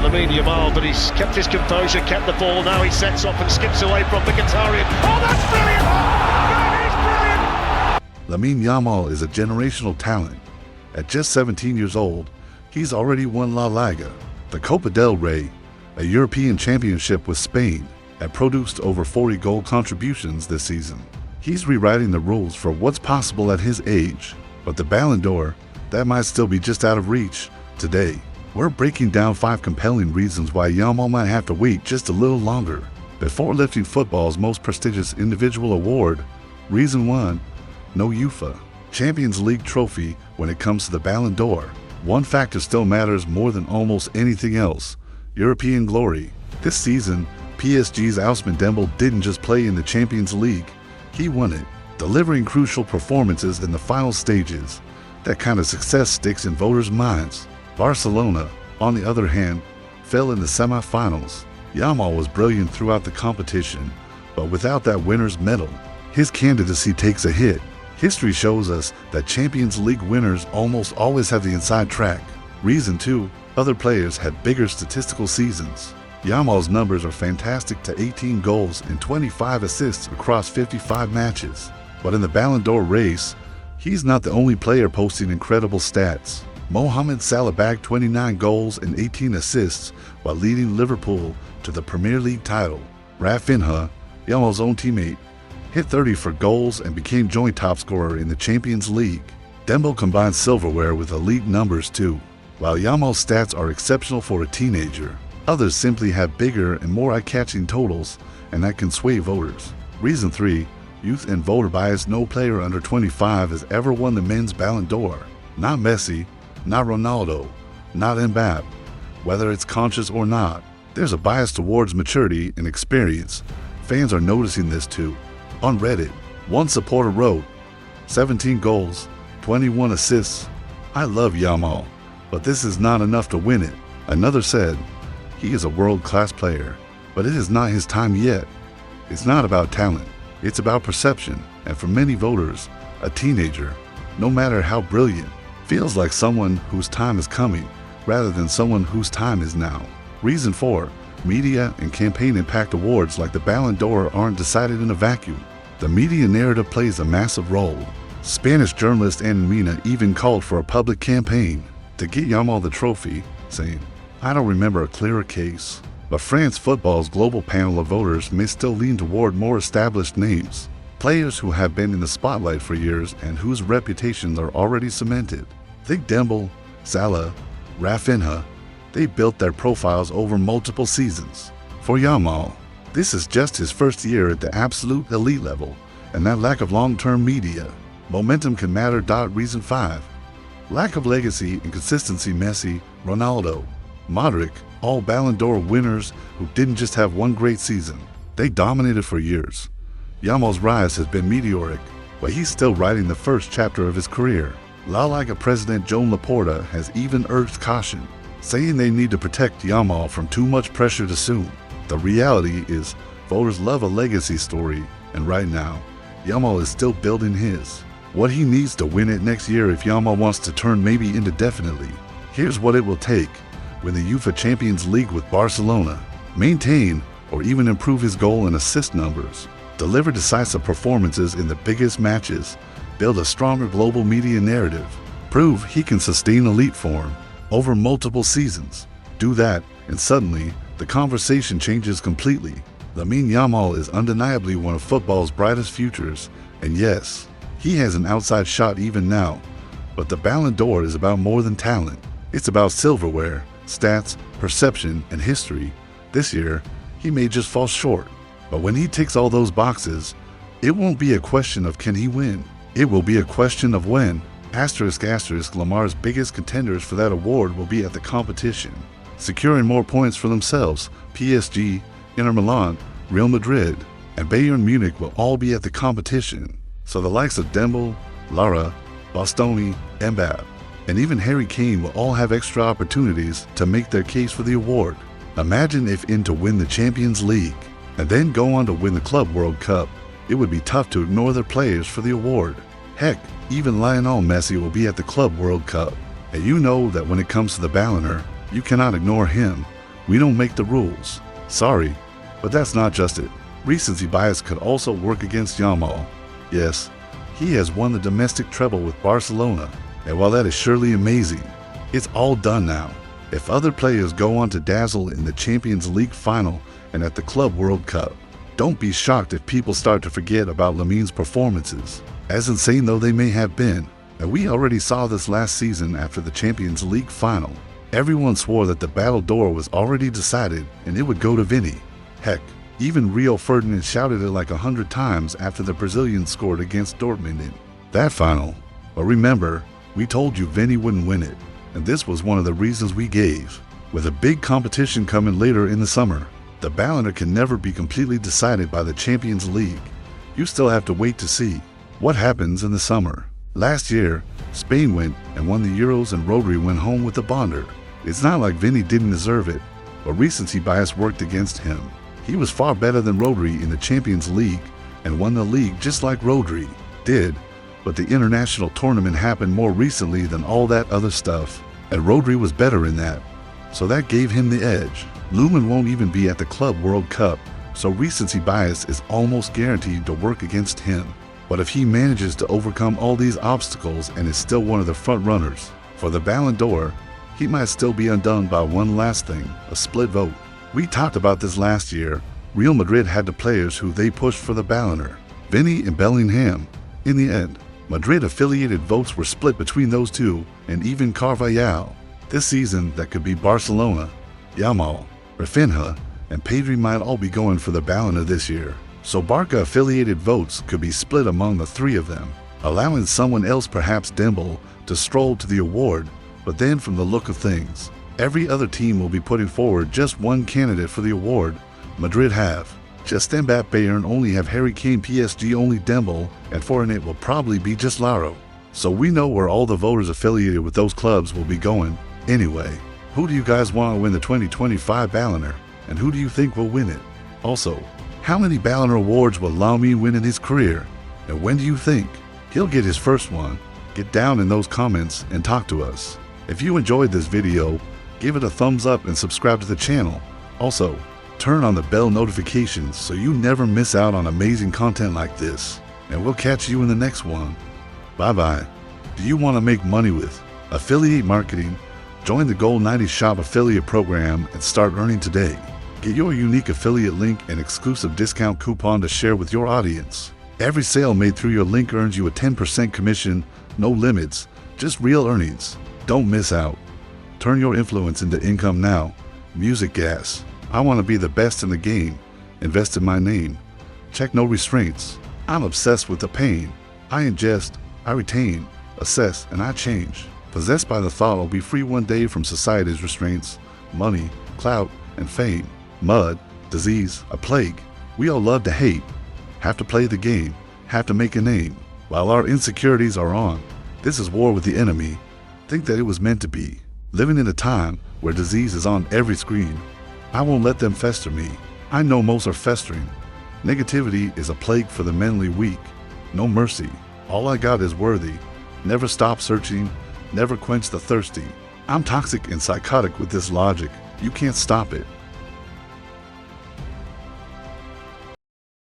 Lamine Yamal, but he's kept his composure, kept the ball. Now he sets up and skips away from Mkhitaryan. Oh, that's brilliant! That is brilliant! Lamine Yamal is a generational talent. At just 17 years old, he's already won La Liga, the Copa del Rey, a European championship with Spain, and produced over 40 goal contributions this season. He's rewriting the rules for what's possible at his age, but the Ballon d'Or, that might still be just out of reach today. We're breaking down 5 compelling reasons why Yamal might have to wait just a little longer before lifting football's most prestigious individual award. Reason 1, no UEFA Champions League trophy when it comes to the Ballon d'Or. One factor still matters more than almost anything else: European glory. This season, PSG's Ousmane Dembélé didn't just play in the Champions League, he won it, delivering crucial performances in the final stages. That kind of success sticks in voters' minds. Barcelona, on the other hand, fell in the semi-finals. Yamal was brilliant throughout the competition, but without that winner's medal, his candidacy takes a hit. History shows us that Champions League winners almost always have the inside track. Reason 2, other players had bigger statistical seasons. Yamal's numbers are fantastic, to 18 goals and 25 assists across 55 matches. But in the Ballon d'Or race, he's not the only player posting incredible stats. Mohamed Salah bagged 29 goals and 18 assists while leading Liverpool to the Premier League title. Raphinha, Yamal's own teammate, hit 30 for goals and became joint top scorer in the Champions League. Dembélé combined silverware with elite numbers too. While Yamal's stats are exceptional for a teenager, others simply have bigger and more eye-catching totals, and that can sway voters. Reason 3, youth and voter bias. No player under 25 has ever won the men's Ballon d'Or. Not Messi, not Ronaldo, not Mbappe. Whether it's conscious or not, there's a bias towards maturity and experience. Fans are noticing this too. On Reddit, one supporter wrote, 17 goals, 21 assists. I love Yamal, but this is not enough to win it. Another said, he is a world-class player, but it is not his time yet. It's not about talent, it's about perception. And for many voters, a teenager, no matter how brilliant, feels like someone whose time is coming rather than someone whose time is now. Reason 4, media and campaign impact. Awards like the Ballon d'Or aren't decided in a vacuum. The media narrative plays a massive role. Spanish journalist Ana even called for a public campaign to get Yamal the trophy, saying, "I don't remember a clearer case." But France Football's global panel of voters may still lean toward more established names, players who have been in the spotlight for years and whose reputations are already cemented. Think Dembélé, Salah, Raphinha. They built their profiles over multiple seasons. For Yamal, this is just his first year at the absolute elite level, and that lack of long-term media momentum can matter. Reason 5, lack of legacy and consistency. Messi, Ronaldo, Modric, all Ballon d'Or winners who didn't just have one great season. They dominated for years. Yamal's rise has been meteoric, but he's still writing the first chapter of his career. La Liga president Joan Laporta has even urged caution, saying they need to protect Yamal from too much pressure too soon. The reality is, voters love a legacy story, and right now, Yamal is still building his. What he needs to win it next year if Yamal wants to turn maybe into definitely. Here's what it will take: win the UEFA Champions League with Barcelona, maintain or even improve his goal and assist numbers, deliver decisive performances in the biggest matches, build a stronger global media narrative, prove he can sustain elite form over multiple seasons. Do that, and suddenly, the conversation changes completely. Lamine Yamal is undeniably one of football's brightest futures, and yes, he has an outside shot even now. But the Ballon d'Or is about more than talent. It's about silverware, stats, perception, and history. This year, he may just fall short. But when he ticks all those boxes, it won't be a question of can he win. It will be a question of when. Lamar's biggest contenders for that award will be at the competition, securing more points for themselves. PSG, Inter Milan, Real Madrid, and Bayern Munich will all be at the competition. So the likes of Dembélé, Lara, Bastoni, Mbappe, and even Harry Kane will all have extra opportunities to make their case for the award. Imagine if in to win the Champions League, and then go on to win the Club World Cup. It would be tough to ignore their players for the award. Heck, even Lionel Messi will be at the Club World Cup. And you know that when it comes to the Ballon d'Or, you cannot ignore him. We don't make the rules. Sorry, but that's not just it. Recency bias could also work against Yamal. Yes, he has won the domestic treble with Barcelona, and while that is surely amazing, it's all done now. If other players go on to dazzle in the Champions League final and at the Club World Cup, don't be shocked if people start to forget about Lamine's performances, as insane though they may have been. And we already saw this last season after the Champions League final. Everyone swore that the Ballon d'Or was already decided and it would go to Vini. Heck, even Rio Ferdinand shouted it like 100 times after the Brazilians scored against Dortmund in that final. But remember, we told you Vini wouldn't win it, and this was one of the reasons we gave. With a big competition coming later in the summer, the Ballon d'Or can never be completely decided by the Champions League. You still have to wait to see what happens in the summer. Last year, Spain went and won the Euros and Rodri went home with the Ballon d'Or. It's not like Vini didn't deserve it, but recency bias worked against him. He was far better than Rodri in the Champions League and won the league just like Rodri did, but the international tournament happened more recently than all that other stuff, and Rodri was better in that, so that gave him the edge. Lamine won't even be at the Club World Cup, so recency bias is almost guaranteed to work against him. But if he manages to overcome all these obstacles and is still one of the front runners for the Ballon d'Or, he might still be undone by one last thing, a split vote. We talked about this last year. Real Madrid had the players who they pushed for the Ballon d'Or, Vini and Bellingham. In the end, Madrid-affiliated votes were split between those two and even Carvajal. This season, that could be Barcelona, Yamal, Raphinha, and Pedri might all be going for the Ballon d'Or this year. So Barca-affiliated votes could be split among the three of them, allowing someone else, perhaps Dembélé, to stroll to the award. But then from the look of things, every other team will be putting forward just one candidate for the award. Madrid have just Mbappe, and only have Harry Kane. PSG only Dembélé, and foreign it will probably be just Laro. So we know where all the voters affiliated with those clubs will be going. Anyway, who do you guys want to win the 2025 Ballon d'Or, and who do you think will win it? Also, how many Ballon d'Or awards will Lamine win in his career, and when do you think he'll get his first one? Get down in those comments and talk to us. If you enjoyed this video, give it a thumbs up and subscribe to the channel. Also, turn on the bell notifications so you never miss out on amazing content like this. And we'll catch you in the next one. Bye bye. Do you want to make money with affiliate marketing? Join the Gold 90 Shop affiliate program and start earning today. Get your unique affiliate link and exclusive discount coupon to share with your audience. Every sale made through your link earns you a 10% commission, no limits, just real earnings. Don't miss out. Turn your influence into income now. Music Gas. I want to be the best in the game. Invest in my name. Check no restraints. I'm obsessed with the pain. I ingest, I retain, assess, and I change. Possessed by the thought I'll be free one day from society's restraints, money, clout, and fame. Mud, disease, a plague. We all love to hate. Have to play the game. Have to make a name. While our insecurities are on, this is war with the enemy. Think that it was meant to be. Living in a time where disease is on every screen. I won't let them fester me. I know most are festering. Negativity is a plague for the mentally weak. No mercy. All I got is worthy. Never stop searching. Never quench the thirsty. I'm toxic and psychotic with this logic. You can't stop it.